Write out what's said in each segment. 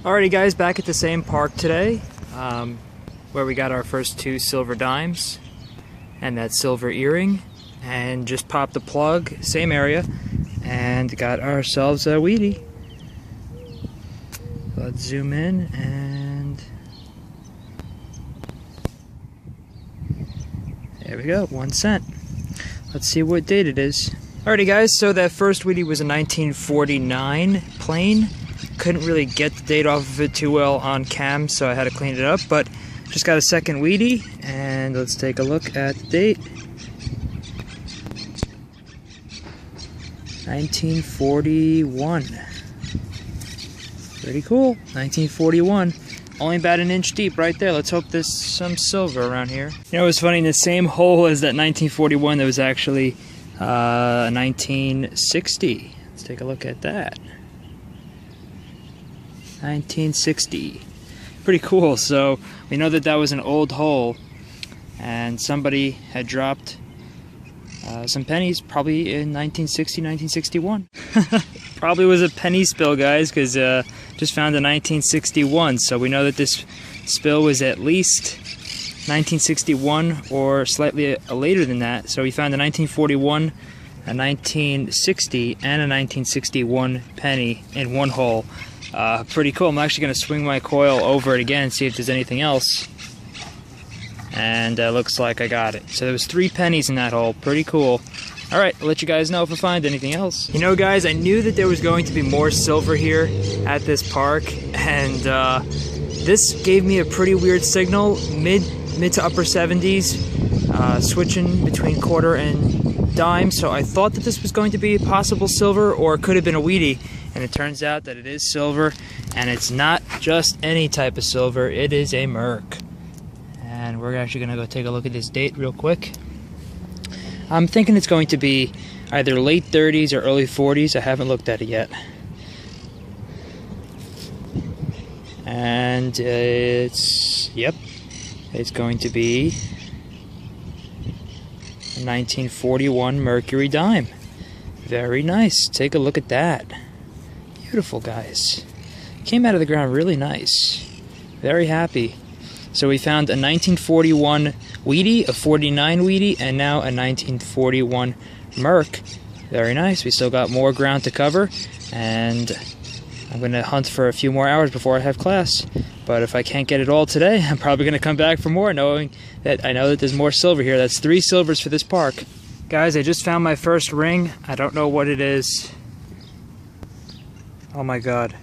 Alrighty guys, back at the same park today, where we got our first 2 silver dimes and that silver earring, and just popped the plug, same area, and got ourselves a Wheatie. Let's zoom in and there we go, 1 cent. Let's see what date it is. Alrighty guys, so that first Wheatie was a 1949 plain. Couldn't really get the date off of it too well on cam, so I had to clean it up, but just got a second Wheatie, and let's take a look at the date. 1941. Pretty cool. 1941. Only about an inch deep right there. Let's hope there's some silver around here. You know, it was funny, in the same hole as that 1941, there was actually 1960. Let's take a look at that. 1960. Pretty cool. So we know that that was an old hole, and somebody had dropped some pennies probably in 1960, 1961. Probably was a penny spill, guys, because just found a 1961. So we know that this spill was at least 1961 or slightly later than that. So we found a 1941, a 1960, and a 1961 penny in one hole. Pretty cool. I'm actually going to swing my coil over it again and see if there's anything else. And looks like I got it. So there was 3 pennies in that hole. Pretty cool. Alright, I'll let you guys know if I find anything else. You know guys, I knew that there was going to be more silver here at this park, and this gave me a pretty weird signal. Mid to upper 70s, switching between quarter and dime, so I thought that this was going to be possible silver, or it could have been a Wheatie. And it turns out that it is silver, and it's not just any type of silver, it is a Merc. And we're actually going to go take a look at this date real quick. I'm thinking it's going to be either late 30s or early 40s. I haven't looked at it yet. And it's going to be a 1941 Mercury dime. Very nice. Take a look at that. Beautiful, guys. Came out of the ground really nice. Very happy. So we found a 1941 Wheatie, a 49 Wheatie, and now a 1941 Merc. Very nice. We still got more ground to cover, and I'm going to hunt for a few more hours before I have class. But if I can't get it all today, I'm probably going to come back for more, knowing that I know that there's more silver here. That's 3 silvers for this park. Guys, I just found my first ring. I don't know what it is. Oh my god.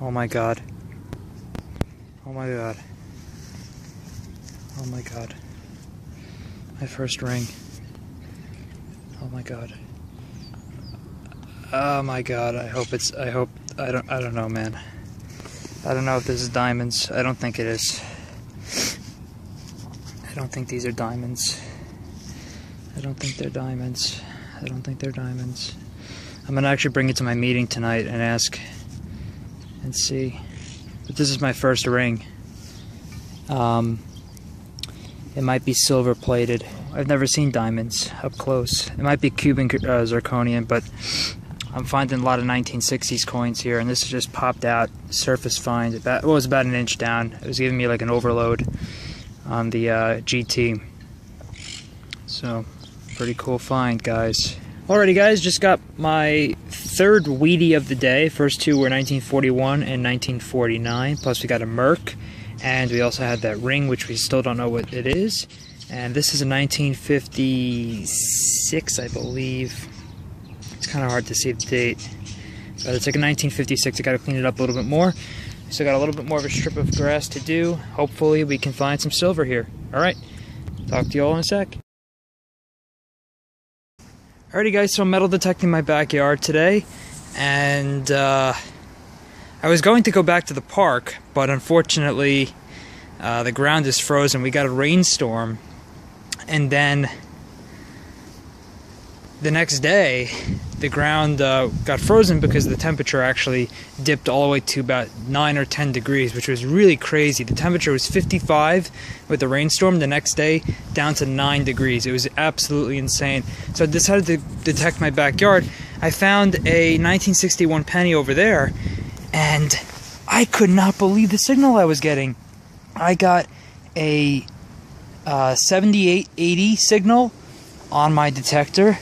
Oh my god. Oh my god. Oh my god. My first ring. Oh my god. Oh my god. I don't know, man. I don't know if this is diamonds. I don't think it is. I don't think these are diamonds. I don't think they're diamonds. I don't think they're diamonds. I'm gonna actually bring it to my meeting tonight and ask and see. But this is my first ring. It might be silver plated. I've never seen diamonds up close. It might be Cuban zirconium, but I'm finding a lot of 1960s coins here, and this just popped out. Surface find. It was about an inch down. It was giving me like an overload on the GT. So, pretty cool find, guys. Alrighty guys, just got my 3rd Wheatie of the day. First 2 were 1941 and 1949, plus we got a Merc, and we also had that ring, which we still don't know what it is. And this is a 1956, I believe. It's kind of hard to see the date, but it's like a 1956. I got to clean it up a little bit more. Still got a little bit more of a strip of grass to do. Hopefully we can find some silver here. Alright, talk to you all in a sec. Alrighty guys, so I'm metal detecting my backyard today, and I was going to go back to the park, but unfortunately the ground is frozen. We got a rainstorm, and then the next day the ground got frozen because the temperature actually dipped all the way to about 9 or 10 degrees, which was really crazy. The temperature was 55 with the rainstorm. The next day, down to 9 degrees. It was absolutely insane. So I decided to detect my backyard. I found a 1961 penny over there, and I could not believe the signal I was getting. I got a 7880 signal on my detector,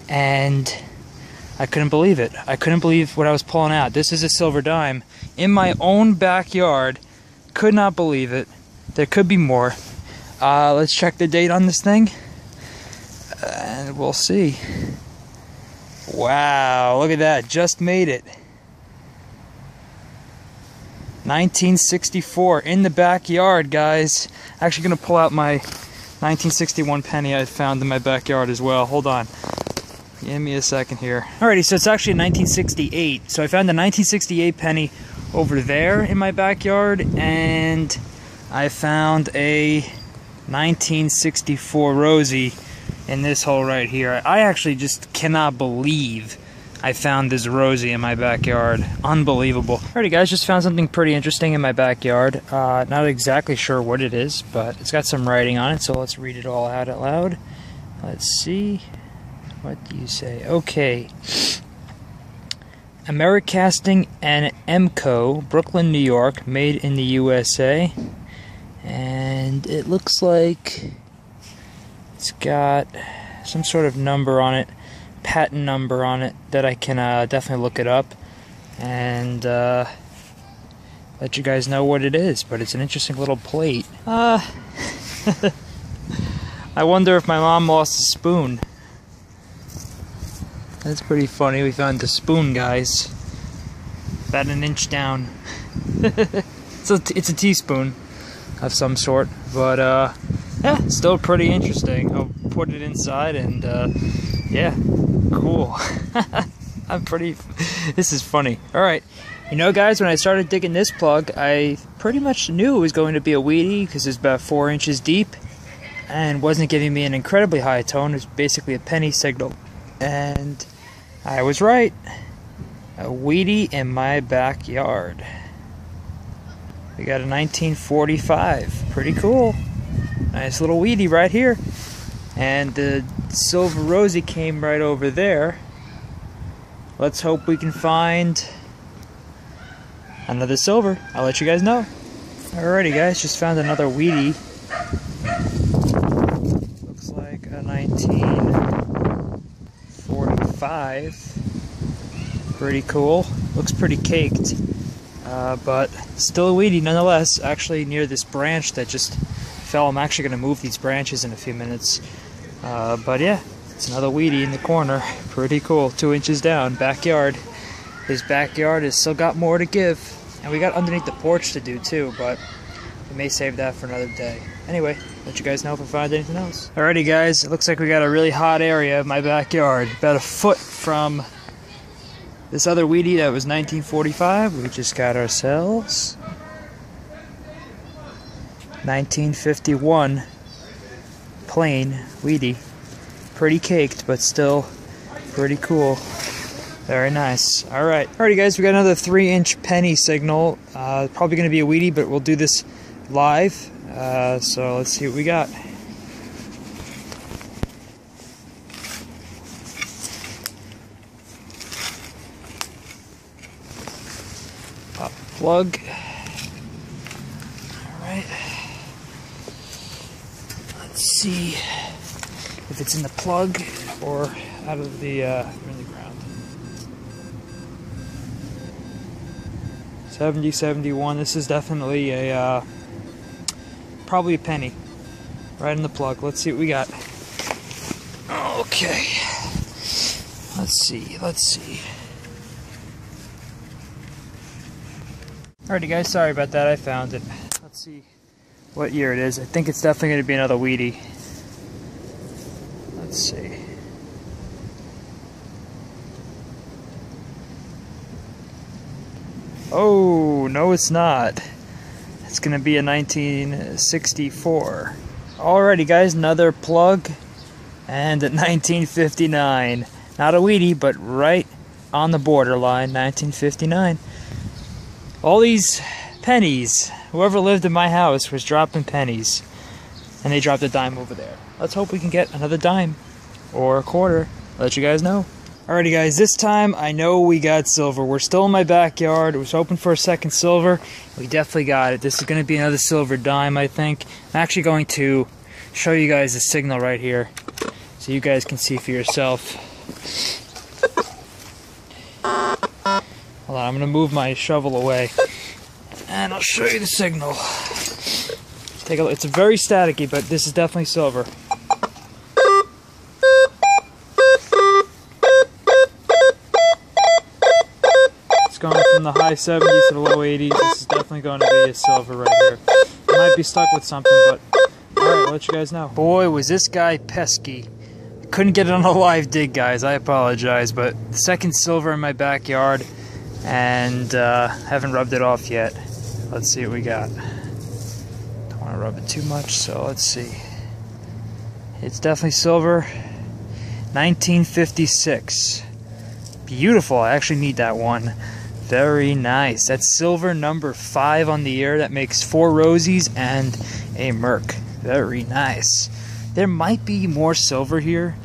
and I couldn't believe it. I couldn't believe what I was pulling out. This is a silver dime in my own backyard. Could not believe it. There could be more. Let's check the date on this thing, and we'll see. Wow, look at that. Just made it. 1964 in the backyard, guys. Actually going to pull out my 1961 penny I found in my backyard as well. Hold on. Give me a second here. Alrighty, so it's actually a 1968. So I found the 1968 penny over there in my backyard, and I found a 1964 Rosie in this hole right here. I actually just cannot believe I found this Rosie in my backyard. Unbelievable. Alrighty guys, just found something pretty interesting in my backyard. Not exactly sure what it is, but it's got some writing on it, so let's read it all out loud. Let's see. What do you say? Okay. Americasting and Emco, Brooklyn, New York, made in the USA. And it looks like it's got some sort of number on it, patent number on it, that I can definitely look it up and let you guys know what it is. But it's an interesting little plate. I wonder if my mom lost a spoon. That's pretty funny. We found the spoon, guys. About an inch down. So it's a teaspoon of some sort, but yeah, still pretty interesting. I'll put it inside, and yeah, cool. This is funny. Alright, you know guys, when I started digging this plug, I pretty much knew it was going to be a Wheatie, because it's about 4 inches deep, and wasn't giving me an incredibly high tone. It was basically a penny signal. And I was right. A Wheatie in my backyard. We got a 1945. Pretty cool. Nice little Wheatie right here. And the silver Rosie came right over there. Let's hope we can find another silver. I'll let you guys know. Alrighty guys, just found another Wheatie. Looks like a 1945. Pretty cool. Looks pretty caked. But still a Wheatie nonetheless. Actually near this branch that just fell. I'm actually going to move these branches in a few minutes. But yeah, it's another Wheatie in the corner. Pretty cool. 2 inches down. Backyard. His backyard has still got more to give. And we got underneath the porch to do too, but we may save that for another day. Anyway, let you guys know if I find anything else. Alrighty guys, it looks like we got a really hot area of my backyard. About a foot from this other Wheatie that was 1945. We just got ourselves 1951 plain Wheatie. Pretty caked, but still pretty cool. Very nice. Alright. Alrighty guys, we got another 3-inch penny signal. Probably going to be a Wheatie, but we'll do this live. So let's see what we got. Pop the plug. Alright. Let's see if it's in the plug or out of the ground. 7071. This is definitely a probably a penny. Right in the plug. Let's see what we got. Okay. Let's see. Alrighty guys, sorry about that. I found it. Let's see what year it is. I think it's definitely going to be another Wheatie. Let's see. Oh, no it's not. It's going to be a 1964. Alrighty guys, another plug. And a 1959. Not a Wheatie, but right on the borderline, 1959. All these pennies, whoever lived in my house was dropping pennies. And they dropped a dime over there. Let's hope we can get another dime or a quarter. I'll let you guys know. Alrighty guys, this time I know we got silver. We're still in my backyard. I was hoping for a second silver. We definitely got it. This is going to be another silver dime, I think. I'm actually going to show you guys the signal right here so you guys can see for yourself. Hold on, I'm going to move my shovel away and I'll show you the signal. Take a look. It's very staticky, but this is definitely silver. Going from the high 70s to the low 80s. This is definitely going to be a silver right here. I might be stuck with something, but alright, I'll let you guys know. Boy, was this guy pesky. Couldn't get it on a live dig, guys. I apologize, but the second silver in my backyard, and haven't rubbed it off yet. Let's see what we got. Don't want to rub it too much, so let's see. It's definitely silver. 1956. Beautiful. I actually need that one. Very nice. That's silver number 5 on the ear. That makes 4 rosies and a merc. Very nice. There might be more silver here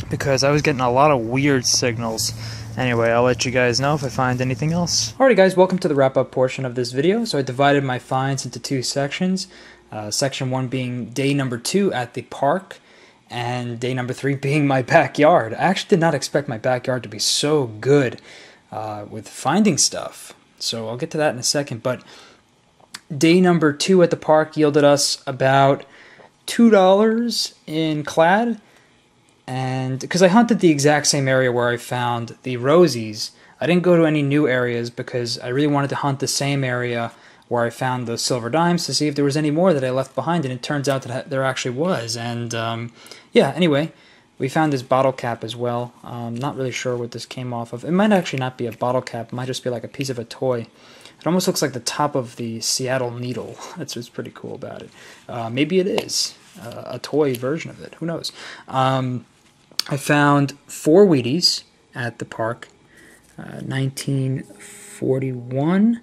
because I was getting a lot of weird signals. Anyway, I'll let you guys know if I find anything else. Alright guys, welcome to the wrap-up portion of this video. So I divided my finds into 2 sections. Section 1 being day number 2 at the park, and day number 3 being my backyard. I actually did not expect my backyard to be so good with finding stuff. So I'll get to that in a second. But day number 2 at the park yielded us about $2 in clad. And because I hunted the exact same area where I found the rosies, I didn't go to any new areas because I really wanted to hunt the same area where I found those silver dimes to see if there was any more that I left behind, and it turns out that there actually was. And yeah, anyway, we found this bottle cap as well. Not really sure what this came off of. It might actually not be a bottle cap. It might just be like a piece of a toy. It almost looks like the top of the Seattle Needle. That's what's pretty cool about it. Maybe it is a toy version of it. Who knows? I found 4 Wheaties at the park. 1941,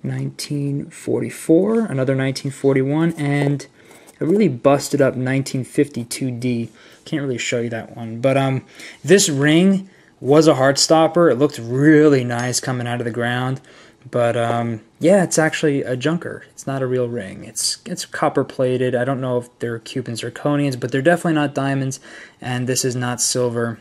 1944, another 1941, and a really busted up 1952D. Can't really show you that one, but this ring was a heart stopper. It looked really nice coming out of the ground, but yeah, it's actually a junker. It's not a real ring. It's copper plated. I don't know if they're Cuban zirconians, but they're definitely not diamonds, and this is not silver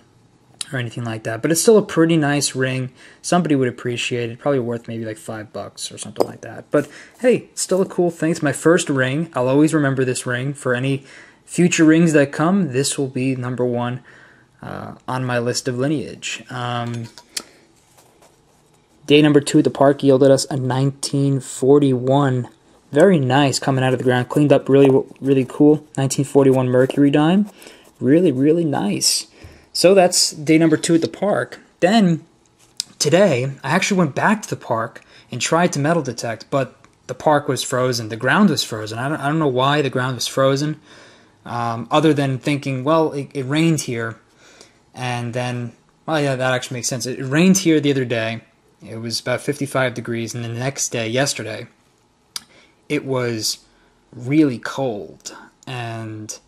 or anything like that. But it's still a pretty nice ring. Somebody would appreciate it. Probably worth maybe like $5 or something like that. But hey, it's still a cool thing. It's my first ring. I'll always remember this ring. For any future rings that come, this will be number 1 on my list of lineage. Day number 2 at the park yielded us a 1941. Very nice, coming out of the ground. Cleaned up really, really cool. 1941 Mercury dime. Really, really nice. So that's day number 2 at the park. Then, today, I actually went back to the park and tried to metal detect, but the park was frozen. The ground was frozen. I don't know why the ground was frozen, other than thinking, well, it rained here, and then, well, yeah, that actually makes sense. It rained here the other day. It was about 55 degrees, and the next day, yesterday, it was really cold, and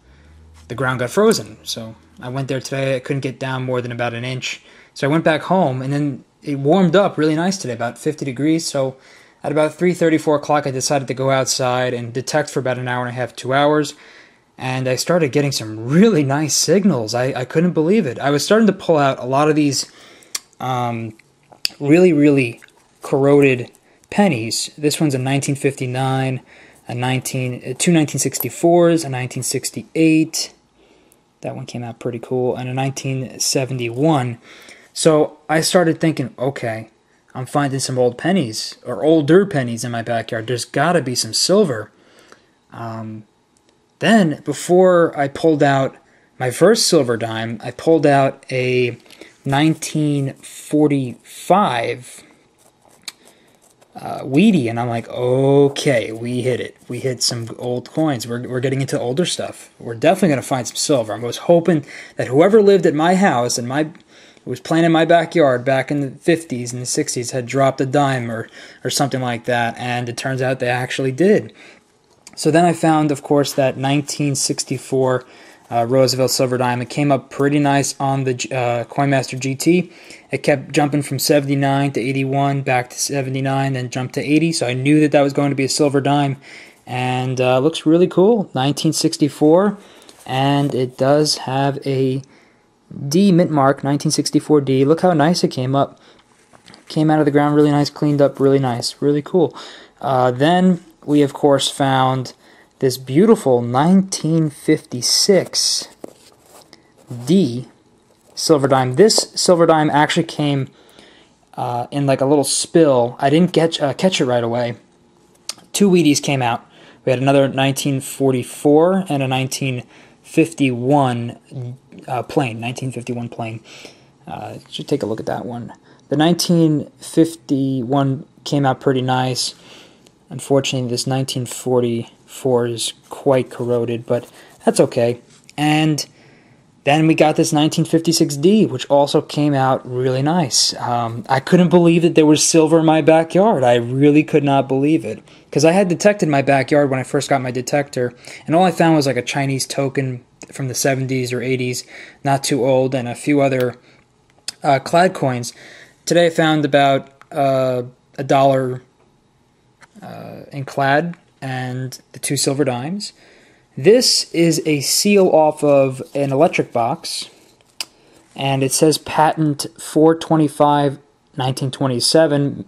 the ground got frozen. So I went there today. I couldn't get down more than about an inch. So I went back home, and then it warmed up really nice today, about 50 degrees. So at about 3:30, 4 o'clock, I decided to go outside and detect for about an hour and a half, 2 hours. And I started getting some really nice signals. I couldn't believe it. I was starting to pull out a lot of these really, really corroded pennies. This one's a 1959, two 1964s, a 1968. That one came out pretty cool, and a 1971. So I started thinking, okay, I'm finding some old pennies, or older pennies in my backyard. There's got to be some silver. Then, before I pulled out my first silver dime, I pulled out a 1945 Wheatie, and I'm like, okay, we hit it. We hit some old coins. We're getting into older stuff. We're definitely going to find some silver. I was hoping that whoever lived at my house and was playing in my backyard back in the 50s and the 60s had dropped a dime or something like that, and it turns out they actually did. So then I found, of course, that 1964 Roosevelt silver dime. It came up pretty nice on the Coinmaster GT. It kept jumping from 79 to 81, back to 79, then jumped to 80. So I knew that that was going to be a silver dime, and looks really cool. 1964, and it does have a D mint mark, 1964 D. Look how nice it came up. Came out of the ground really nice, cleaned up really nice, really cool. Then we of course found this beautiful 1956 D silver dime. This silver dime actually came in like a little spill. I didn't catch it right away. Two Wheaties came out. We had another 1944 and a 1951 plain. 1951 plain. Should take a look at that one. The 1951 came out pretty nice. Unfortunately, this 1944 is quite corroded, but that's okay. And then we got this 1956D, which also came out really nice. I couldn't believe that there was silver in my backyard. I really could not believe it. Because I had detected my backyard when I first got my detector, and all I found was like a Chinese token from the 70s or 80s, not too old, and a few other clad coins. Today I found about $1 in clad and the 2 silver dimes. This is a seal off of an electric box, and it says patent 425 1927,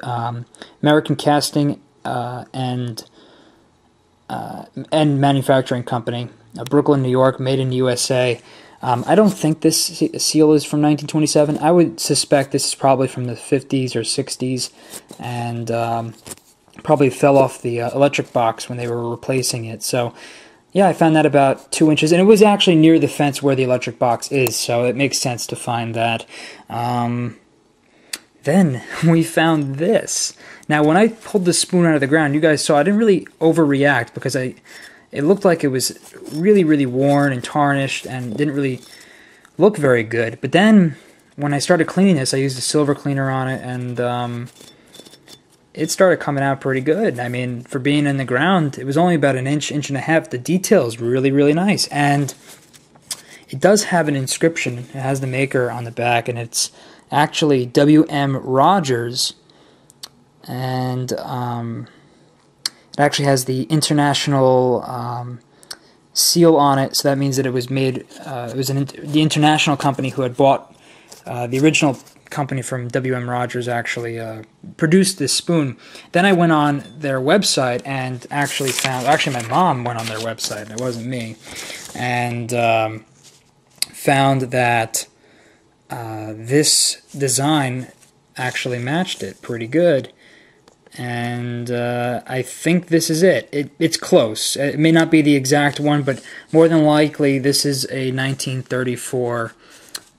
American Casting and Manufacturing Company, Brooklyn, New York, made in USA. I don't think this seal is from 1927. I would suspect this is probably from the 50s or 60s, and probably fell off the electric box when they were replacing it. So, yeah, I found that about 2 inches, and it was actually near the fence where the electric box is, so it makes sense to find that. Then we found this. Now, when I pulled the spoon out of the ground, you guys saw I didn't really overreact because it looked like it was really, really worn and tarnished and didn't really look very good. But then, when I started cleaning this, I used a silver cleaner on it, and it started coming out pretty good. I mean, for being in the ground, it was only about an inch, inch and a half. The detail is really, really nice. And it does have an inscription. It has the maker on the back, and it's actually W.M. Rogers. And it actually has the international seal on it, so that means that it was made, the international company who had bought the original company from W.M. Rogers actually produced this spoon. Then I went on their website and actually found, actually my mom went on their website, it wasn't me, and found that this design actually matched it pretty good. And I think this is it. It's close. It may not be the exact one, but more than likely this is a 1934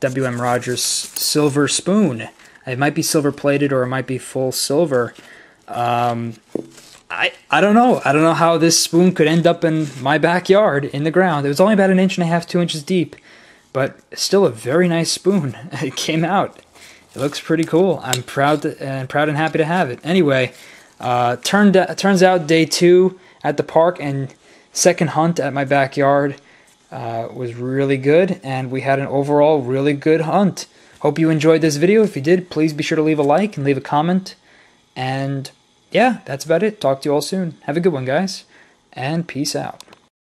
W.M. Rogers silver spoon. It might be silver plated or it might be full silver. I don't know. I don't know how this spoon could end up in my backyard in the ground. It was only about an inch and a half, 2 inches deep, but still a very nice spoon. It came out. It looks pretty cool. I'm proud and happy to have it. Anyway, turns out day 2 at the park and second hunt at my backyard was really good, and we had an overall really good hunt. Hope you enjoyed this video. If you did, please be sure to leave a like and leave a comment. And yeah, that's about it. Talk to you all soon. Have a good one, guys, and peace out.